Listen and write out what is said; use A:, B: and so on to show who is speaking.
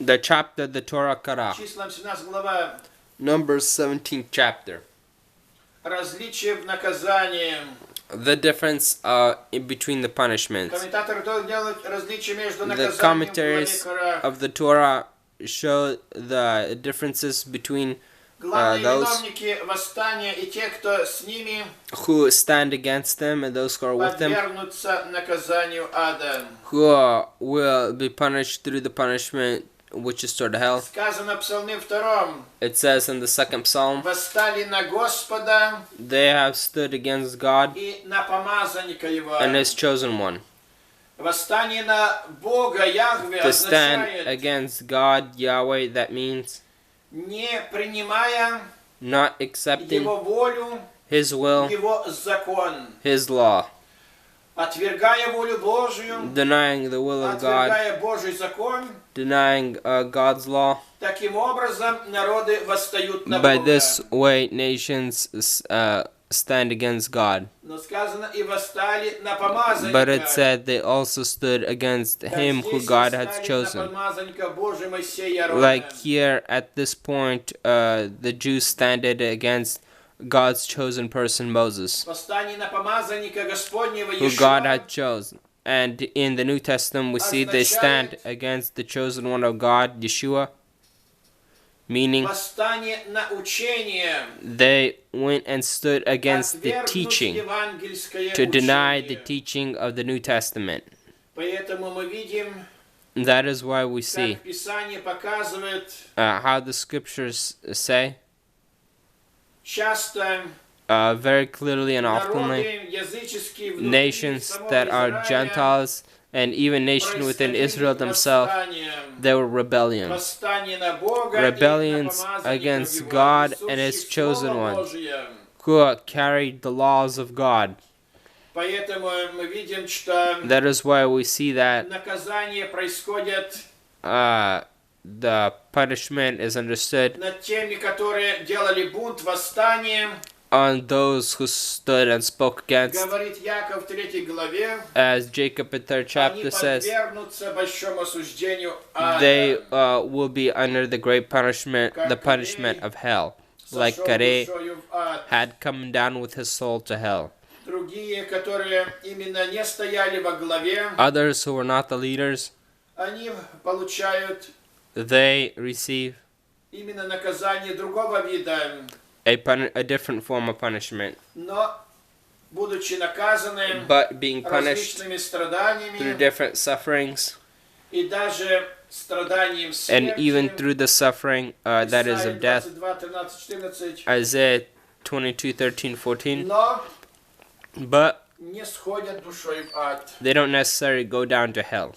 A: The chapter the Torah Kara.
B: Числам 17 глава.
A: Numbers 17th chapter.
B: Различие в наказании.
A: The difference in between the punishments.
B: Комментаторы тоже делают различие между
A: The
B: наказанием в главе
A: commentaries
B: Кора.
A: of the Torah show the differences between
B: Главные
A: those
B: виновники восстания и те, кто с ними,
A: who stand against them and those who are with them,
B: подвергнутся наказанию ада.
A: who will be punished through the punishment which is toward hell.
B: Сказано в Псалме 2.
A: It says in the second psalm,
B: Восстали на Господа
A: they have stood against God
B: и на помазанника Его.
A: and His chosen one.
B: Восстание на Бога Яхве
A: To stand
B: означает
A: against God, Yahweh, that means
B: не принимая
A: not accepting
B: Его волю,
A: His will,
B: Его закон.
A: His law,
B: Отвергая волю Божию,
A: denying the will of God,
B: отвергая Божий закон,
A: denying God's law.
B: таким образом народы восстают на
A: By
B: Бога.
A: this way, nations stand against God.
B: Но сказано, и восстали на помазанника.
A: But it said they also stood against Him who God has chosen. Like here, at this point, the Jews stand against God's chosen person, Moses, who God had chosen. And in the New Testament, we see they stand against the chosen one of God, Yeshua, meaning they went and stood against the teaching, to deny the teaching of the New Testament. That is why we see how the scriptures say very clearly and oftenly, nations that are Gentiles and even nations within Israel themselves, there were rebellions against God and His chosen one, who carried the laws of God. That is why we see that the punishment is understood on those who stood and spoke against. As Jacob in 3rd chapter says, they will be under the great punishment, the punishment of hell, like Kare had come down with his soul to hell. Others who were not the leaders, they receive a different form of punishment. But being punished through different sufferings, and even through the suffering that is of death. Isaiah 22:13-14. But they don't necessarily go down to hell.